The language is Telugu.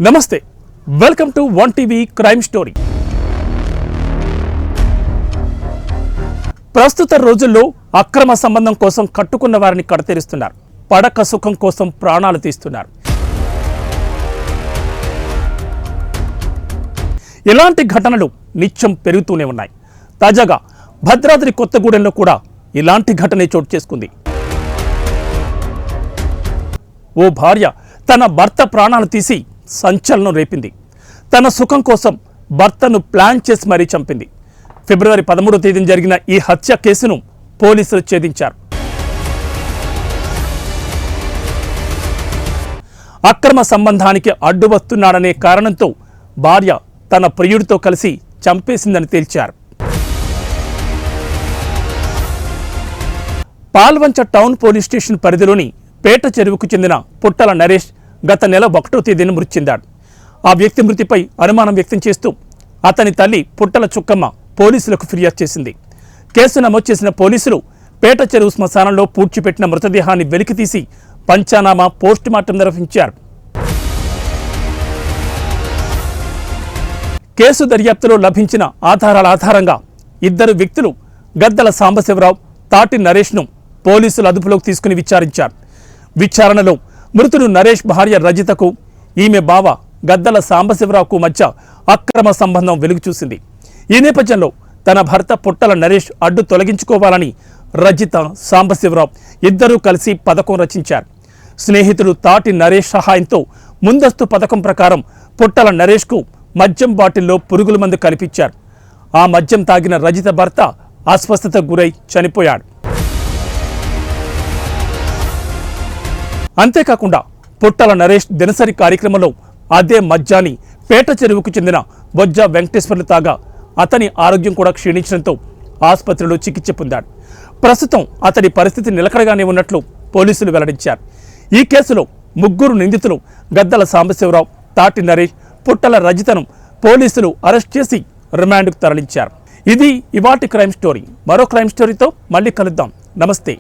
నమస్తే, welcome to one TV crime story. ప్రస్తుత రోజుల్లో అక్రమ సంబంధం కోసం కట్టుకున్న వారిని కడతీరుస్తున్నారు. పడక సుఖం కోసం ప్రాణాలు తీస్తున్నారు. ఇలాంటి ఘటనలు నిత్యం పెరుగుతూనే ఉన్నాయి. తాజాగా భద్రాద్రి కొత్తగూడెంలో కూడా ఇలాంటి ఘటనే చోటు చేసుకుంది. ఓ భార్య తన భర్త ప్రాణాలు తీసి సంచలనం రేపింది. తన సుఖం కోసం భర్తను ప్లాన్ చేసి మరీ చంపింది. ఫిబ్రవరి 13వ తేదీన జరిగిన ఈ హత్య కేసును పోలీసులు ఛేదించారు. అక్రమ సంబంధానికి అడ్డు వస్తున్నాడనే కారణంతో భార్య తన ప్రియుడితో కలిసి చంపేసిందని తేల్చారు. పాల్వంచ టౌన్ పోలీస్ స్టేషన్ పరిధిలోని పేట చెరువుకు చెందిన పుట్టల నరేష్ గత నెల 1వ తేదీన మృతి చెందాడు. ఆ వ్యక్తి మృతిపై అనుమానం వ్యక్తం చేస్తూ అతని తల్లి పుట్టల చుక్కమ్మ పోలీసులకు ఫిర్యాదు చేసింది. కేసు నమోదు చేసిన పోలీసులు పేట చెరువు శ్మశానంలో పూడ్చిపెట్టిన మృతదేహాన్ని వెలికితీసి పంచనామా పోస్టుమార్టం నిర్వహించారు. కేసు దర్యాప్తులో లభించిన ఆధారాల ఆధారంగా ఇద్దరు వ్యక్తులు గద్దల సాంబశివరావు, తాటి నరేష్ను పోలీసులు అదుపులోకి తీసుకుని విచారించారు. విచారణలో మృతుడు నరేష్ భార్య రజితకు, ఈమె బావ గద్దల సాంబశివరావుకు మధ్య అక్రమ సంబంధం వెలుగు చూసింది. ఈ నేపథ్యంలో తన భర్త పుట్టల నరేష్ అడ్డు తొలగించుకోవాలని రజిత, సాంబశివరావు ఇద్దరూ కలిసి పథకం రచించారు. స్నేహితుడు తాటి నరేష్ సహాయంతో ముందస్తు పథకం ప్రకారం పుట్టల నరేష్కు మద్యం బాటిల్లో పురుగుల మందు కనిపించారు. ఆ మద్యం తాగిన రజిత భర్త అస్వస్థతకు గురై చనిపోయాడు. అంతేకాకుండా పుట్టల నరేష్ దినసరి కార్యక్రమంలో అదే మద్యాన్ని పేట చెరువుకు చెందిన బొజ్జ వెంకటేశ్వర్లు తాగా అతని ఆరోగ్యం కూడా క్షీణించడంతో ఆసుపత్రిలో చికిత్స పొందాడు. ప్రస్తుతం అతడి పరిస్థితి నిలకడగానే ఉన్నట్లు పోలీసులు వెల్లడించారు. ఈ కేసులో ముగ్గురు నిందితులు గద్దల సాంబశివరావు, తాటి నరేష్, పుట్టల రజితను పోలీసులు అరెస్ట్ చేసి రిమాండ్కు తరలించారు. ఇది ఇవాటి క్రైమ్ స్టోరీ. మరో క్రైమ్ స్టోరీతో మళ్ళీ కలుద్దాం. నమస్తే.